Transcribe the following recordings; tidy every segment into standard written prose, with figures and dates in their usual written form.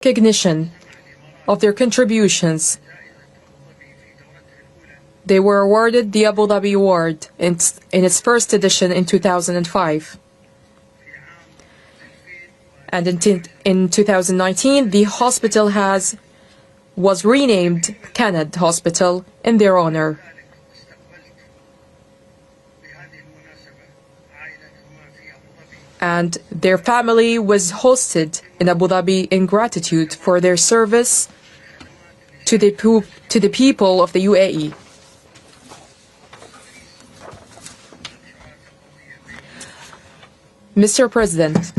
recognition of their contributions. They were awarded the Abu Dhabi Award in its first edition in 2005. And in 2019, the hospital was renamed Kanad Hospital in their honor. And their family was hosted in Abu Dhabi in gratitude for their service to the people of the UAE. Mr. President,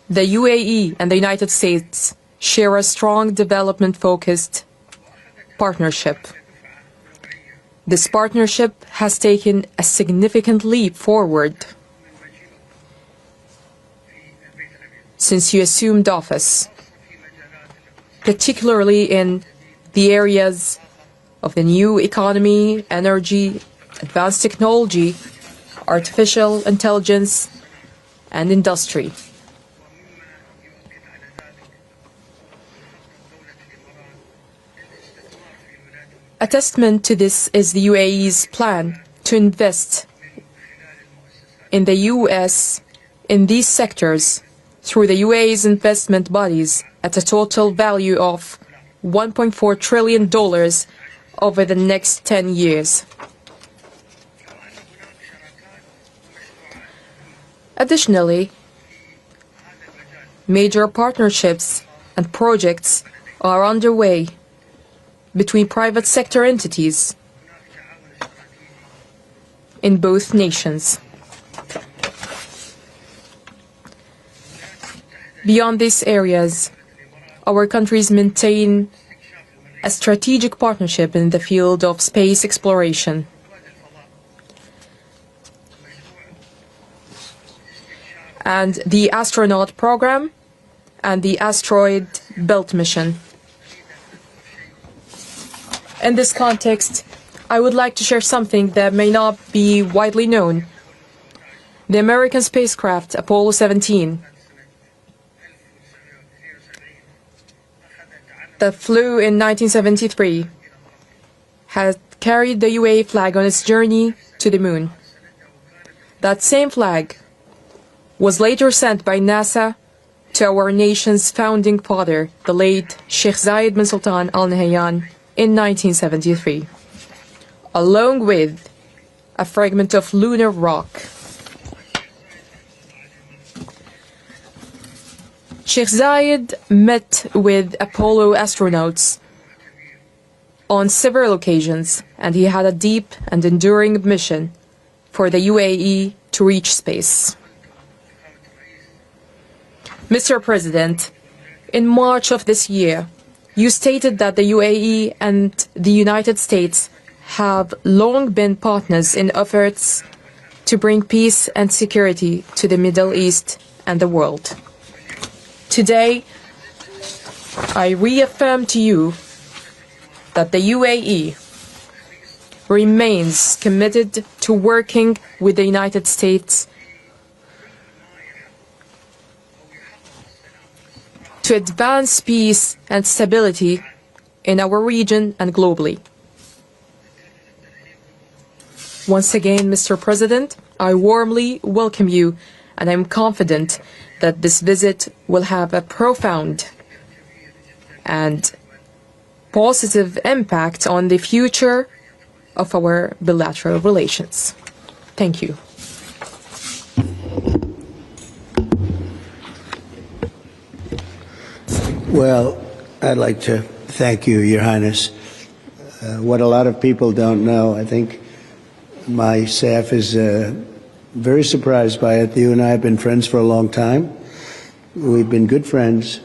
the UAE and the United States share a strong development-focused partnership. This partnership has taken a significant leap forward since you assumed office, particularly in the areas of the new economy, energy, advanced technology, artificial intelligence, and industry. A testament to this is the UAE's plan to invest in the U.S. in these sectors through the UAE's investment bodies at a total value of $1.4 trillion over the next 10 years. Additionally, major partnerships and projects are underway between private sector entities in both nations. Beyond these areas, our countries maintain a strategic partnership in the field of space exploration. And the astronaut program and the asteroid belt mission. In this context, I would like to share something that may not be widely known. The American spacecraft Apollo 17 that flew in 1973 had carried the UAE flag on its journey to the moon. That same flag was later sent by NASA to our nation's founding father, the late Sheikh Zayed bin Sultan Al Nahyan, in 1973, along with a fragment of lunar rock. Sheikh Zayed met with Apollo astronauts on several occasions, and he had a deep and enduring mission for the UAE to reach space. Mr. President, in March of this year, you stated that the UAE and the United States have long been partners in efforts to bring peace and security to the Middle East and the world. Today, I reaffirm to you that the UAE remains committed to working with the United States to advance peace and stability in our region and globally. Once again, Mr. President, I warmly welcome you, and I'm confident that this visit will have a profound and positive impact on the future of our bilateral relations. Thank you. Well, I'd like to thank you, Your Highness. What a lot of people don't know, I think my staff is very surprised by it. You and I have been friends for a long time. We've been good friends.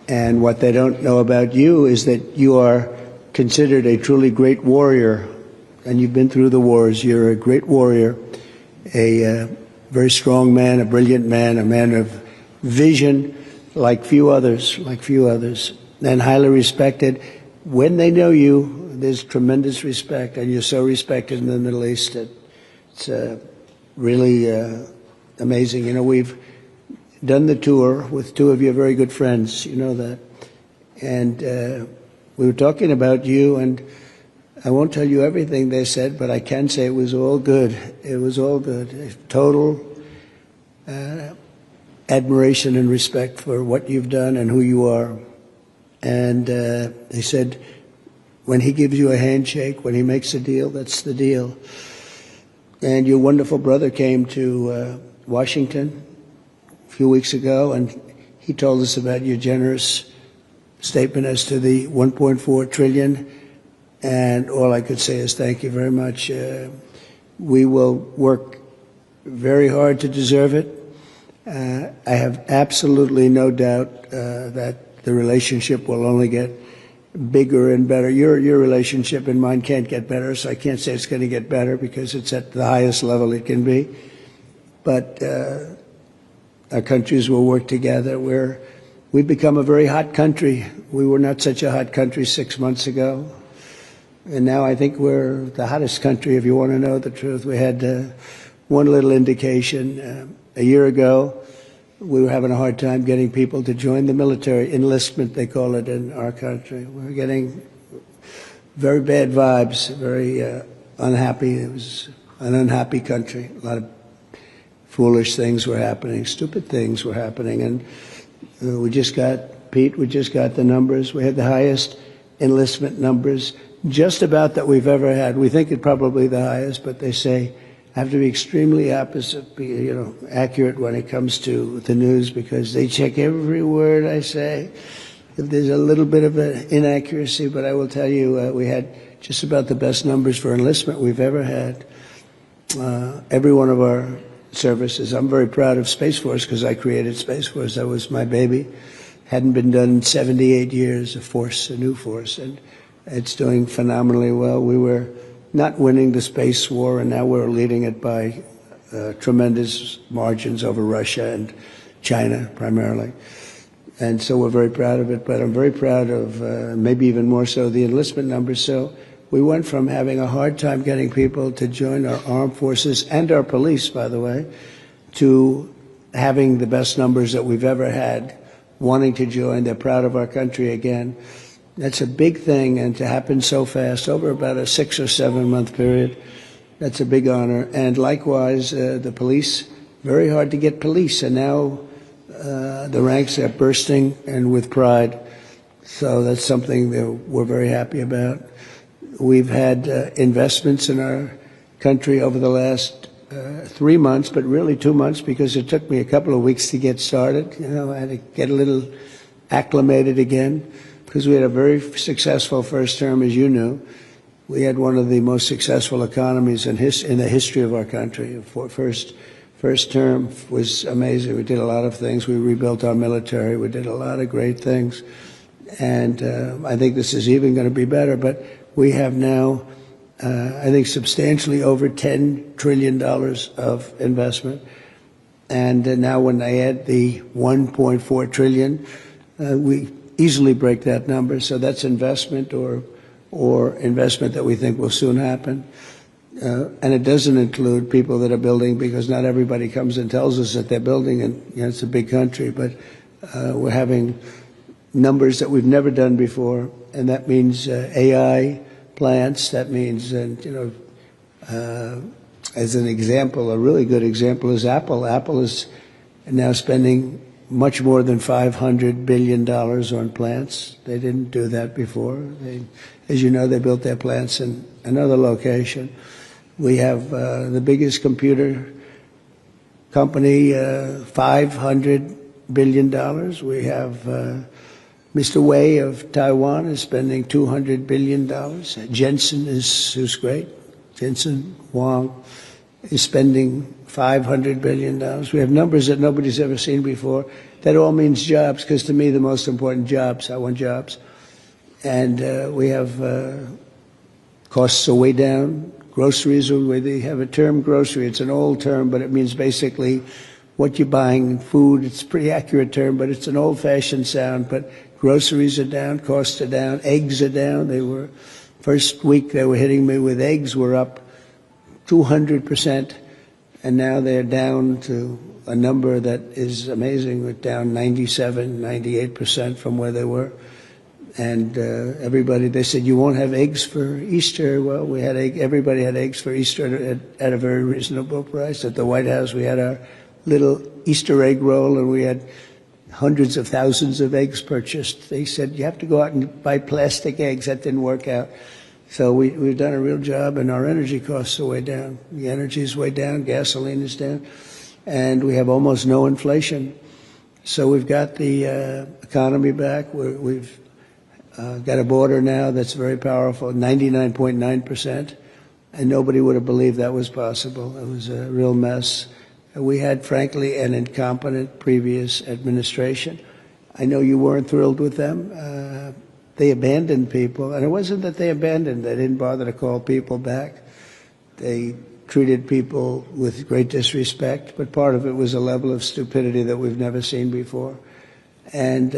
And what they don't know about you is that you are considered a truly great warrior. And you've been through the wars. You're a great warrior, a very strong man, a brilliant man, a man of vision, like few others, and highly respected. When they know you, there's tremendous respect, and you're so respected in the Middle East. It's really amazing. You know, we've done the tour with two of your very good friends. You know that. And we were talking about you, and I won't tell you everything they said, but I can say it was all good. It was all good. Total admiration and respect for what you've done and who you are. And they said, when he gives you a handshake, when he makes a deal, that's the deal. And your wonderful brother came to Washington a few weeks ago, and he told us about your generous statement as to the $1.4 trillion. And all I could say is thank you very much. We will work very hard to deserve it. I have absolutely no doubt that the relationship will only get bigger and better. Your relationship and mine can't get better, so I can't say it's going to get better because it's at the highest level it can be. But our countries will work together. We've become a very hot country. We were not such a hot country 6 months ago. And now I think we're the hottest country, if you want to know the truth. We had one little indication. A year ago, we were having a hard time getting people to join the military. Enlistment, they call it in our country. We were getting very bad vibes, very unhappy. It was an unhappy country. A lot of foolish things were happening, stupid things were happening. And we just got the numbers. We had the highest enlistment numbers just about that we've ever had. We think it probably the highest, but they say have to be extremely accurate when it comes to the news because they check every word I say. If there's a little bit of an inaccuracy, but I will tell you, we had just about the best numbers for enlistment we've ever had. Every one of our services. I'm very proud of Space Force because I created Space Force. That was my baby. Hadn't been done in 78 years, a new force, and it's doing phenomenally well. We were not winning the space war, and now we're leading it by tremendous margins over Russia and China primarily. And so we're very proud of it, but I'm very proud of maybe even more so the enlistment numbers. So we went from having a hard time getting people to join our armed forces and our police, by the way, to having the best numbers that we've ever had, wanting to join. They're proud of our country again. That's a big thing, and to happen so fast, over about a 6 or 7 month period, that's a big honor. And likewise, the police, very hard to get police, and now the ranks are bursting and with pride. So that's something that we're very happy about. We've had investments in our country over the last 3 months, but really 2 months because it took me a couple of weeks to get started. You know, I had to get a little acclimated again because we had a very successful first term, as you knew. We had one of the most successful economies in the history of our country. First term was amazing. We did a lot of things. We rebuilt our military. We did a lot of great things. And I think this is even going to be better. But we have now, I think, substantially over $10 trillion of investment. And now when I add the $1.4 trillion, we easily break that number. So that's investment or investment that we think will soon happen. And it doesn't include people that are building, because not everybody comes and tells us that they're building, and it's a big country, but we're having numbers that we've never done before, and that means AI plants. That means, as an example, a really good example is Apple. Apple is now spending much more than $500 billion on plants. They didn't do that before. As you know, they built their plants in another location. We have the biggest computer company, $500 billion. We have Mr. Wei of Taiwan is spending $200 billion. Jensen who's great. Jensen Huang is spending $500 billion. We have numbers that nobody's ever seen before. That all means jobs, because to me the most important jobs. I want jobs. And we have costs are way down. Groceries are where they have a term, grocery. It's an old term, but it means basically what you're buying, food. It's a pretty accurate term, but it's an old-fashioned sound. But groceries are down, costs are down, eggs are down. They were, first week they were hitting me with eggs were up 200%. And now they're down to a number that is amazing. We're down 97, 98% from where they were. And everybody, they said, you won't have eggs for Easter. Well, we had everybody had eggs for Easter at a very reasonable price. At the White House, we had our little Easter egg roll, and we had hundreds of thousands of eggs purchased. They said, you have to go out and buy plastic eggs. That didn't work out. So we've done a real job, and our energy costs are way down. The energy is way down, gasoline is down, and we have almost no inflation. So we've got the economy back. We've got a border now that's very powerful, 99.9%, and nobody would have believed that was possible. It was a real mess. We had, frankly, an incompetent previous administration. I know you weren't thrilled with them. They abandoned people, and it wasn't that they abandoned. They didn't bother to call people back. They treated people with great disrespect, but part of it was a level of stupidity that we've never seen before. And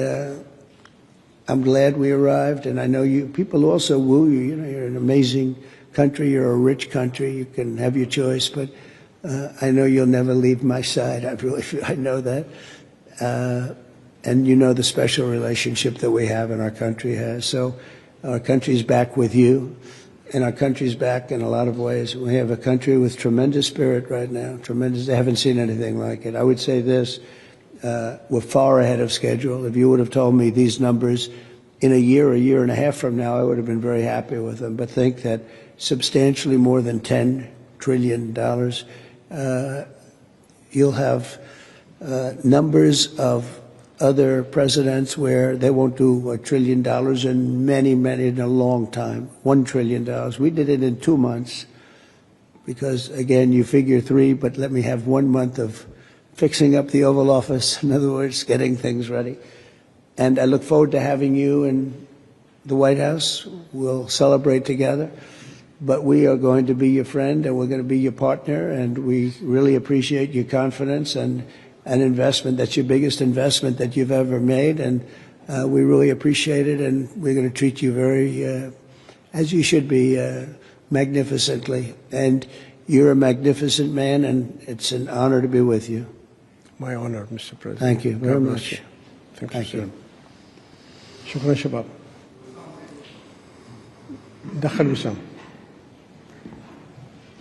I'm glad we arrived, and I know people also woo you. You know, you're an amazing country. You're a rich country. You can have your choice, but I know you'll never leave my side. I know that. And you know the special relationship that we have and our country has. So our country's back with you, and our country's back in a lot of ways. We have a country with tremendous spirit right now, tremendous. I haven't seen anything like it. I would say this, we're far ahead of schedule. If you would have told me these numbers in a year and a half from now, I would have been very happy with them. But think that substantially more than $10 trillion, you'll have numbers of other presidents where they won't do $1 trillion in a long time, $1 trillion. We did it in 2 months because, again, you figure 3, but let me have 1 month of fixing up the Oval Office, in other words, getting things ready. And I look forward to having you in the White House. We'll celebrate together. But we are going to be your friend, and we're going to be your partner, and we really appreciate your confidence and an investment. That's your biggest investment that you've ever made, and we really appreciate it, and we're going to treat you very, as you should be, magnificently. And you're a magnificent man, and it's an honor to be with you. My honor, Mr. President. Thank you very much. Thank you. شكرا شباب. دخل وسام.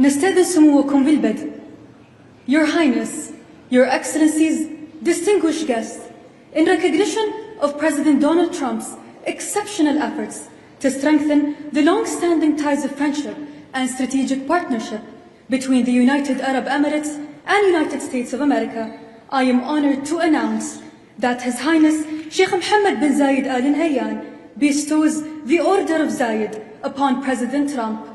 نستأذن سموكم بالبدء. Your Highness, Your Excellencies, distinguished guests, in recognition of President Donald Trump's exceptional efforts to strengthen the long-standing ties of friendship and strategic partnership between the United Arab Emirates and United States of America, I am honored to announce that His Highness Sheikh Mohammed bin Zayed Al Nahyan bestows the Order of Zayed upon President Trump.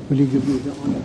Will you give me the honor?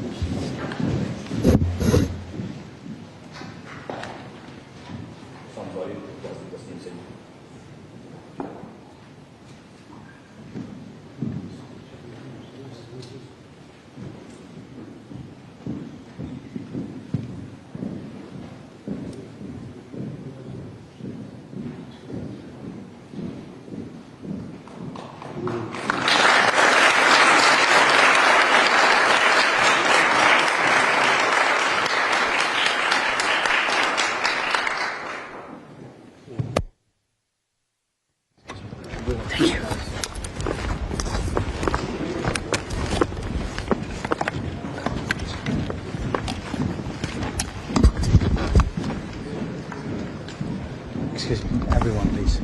Excuse me, everyone, please.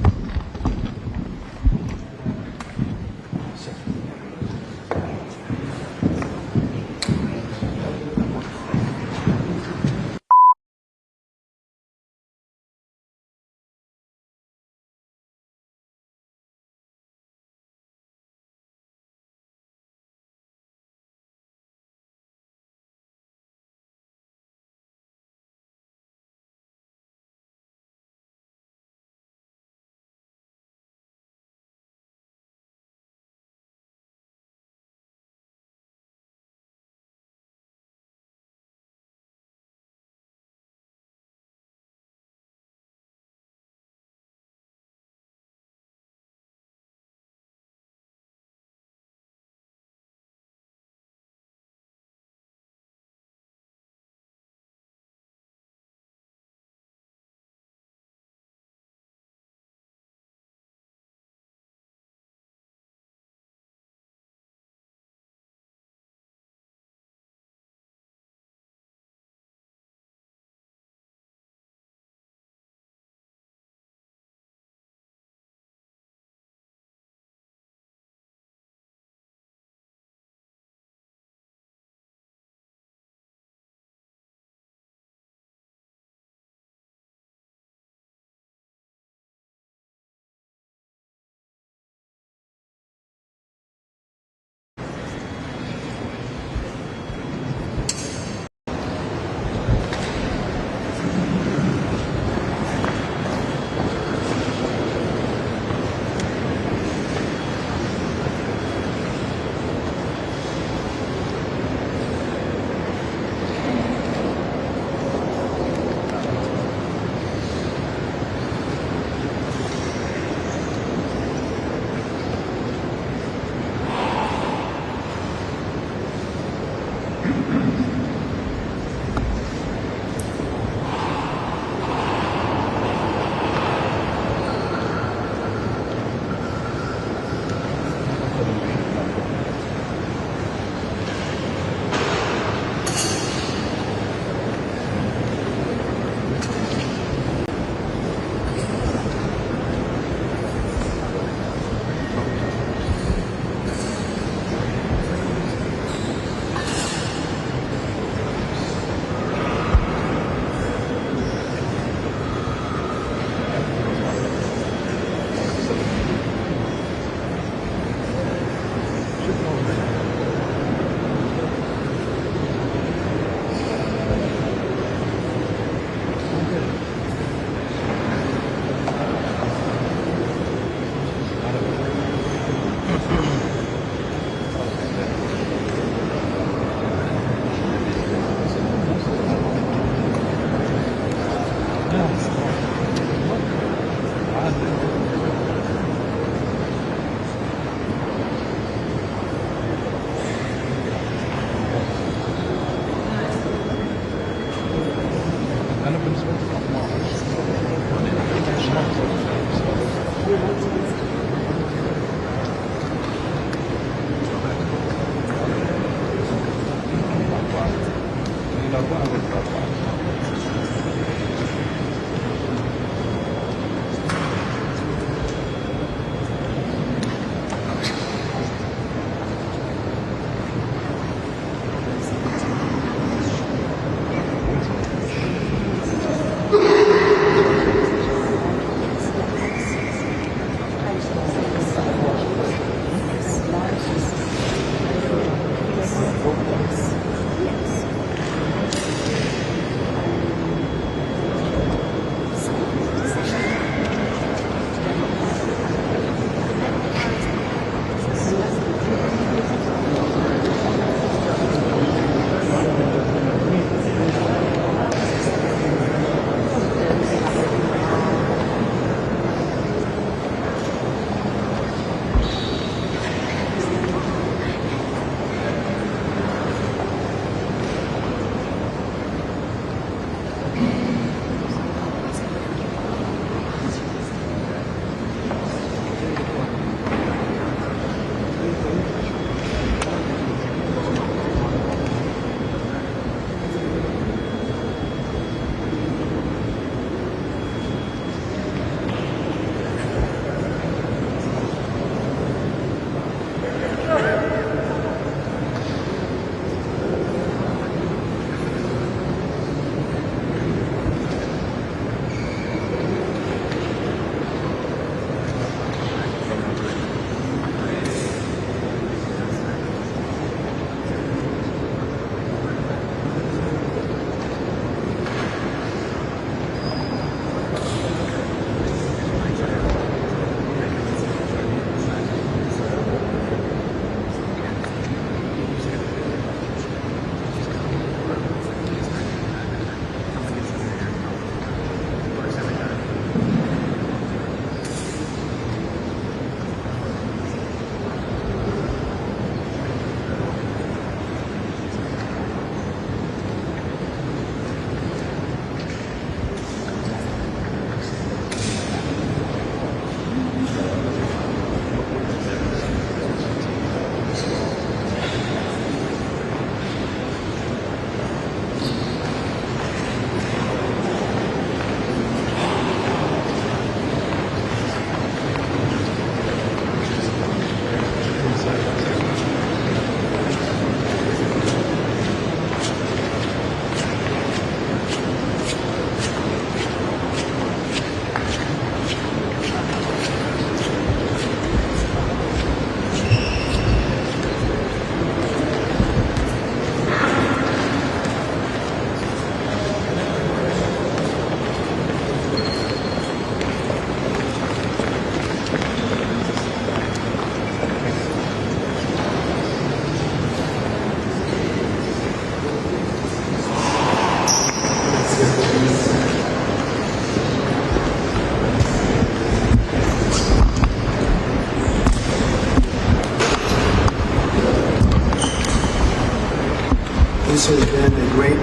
This has been a great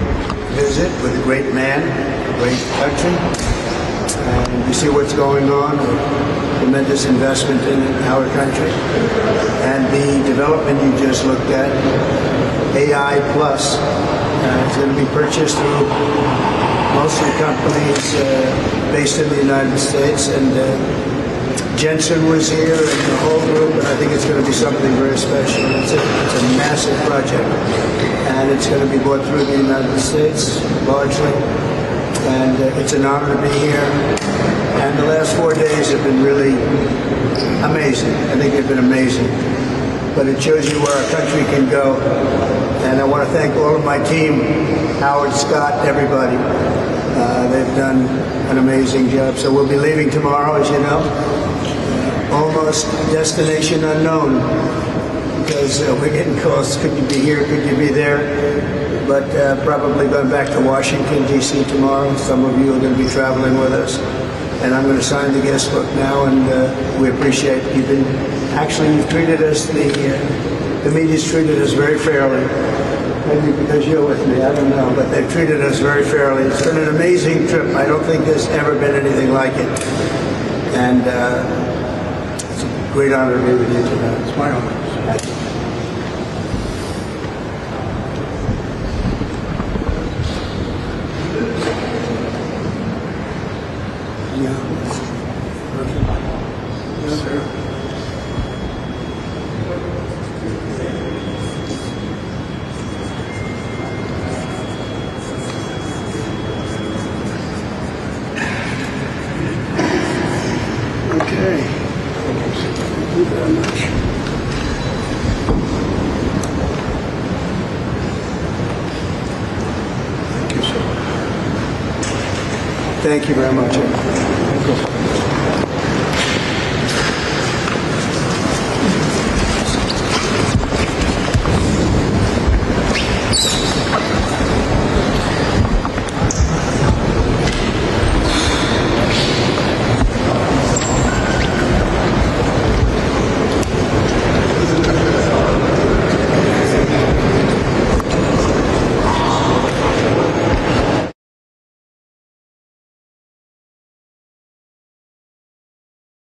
visit with a great man, a great country. And you see what's going on, a tremendous investment in our country. And the development you just looked at, AI Plus, is going to be purchased through mostly companies based in the United States. And Jensen was here and the whole group, and I think it's going to be something very special. It's a massive project, and it's going to be bought through the United States largely, and it's an honor to be here. And the last 4 days have been really amazing. I think they've been amazing. But it shows you where our country can go. And I want to thank all of my team, Howard, Scott, everybody. They've done an amazing job. So we'll be leaving tomorrow, as you know. Almost destination unknown, because we're getting calls, could you be here, could you be there? But probably going back to Washington, D.C. tomorrow. Some of you are going to be traveling with us. And I'm going to sign the guest book now, and we appreciate you've treated us, the media's treated us very fairly. Maybe because you're with me, I don't know, but they've treated us very fairly. It's been an amazing trip. I don't think there's ever been anything like it. And it's a great honor to be with you tonight. It's my honor. Thank you very much.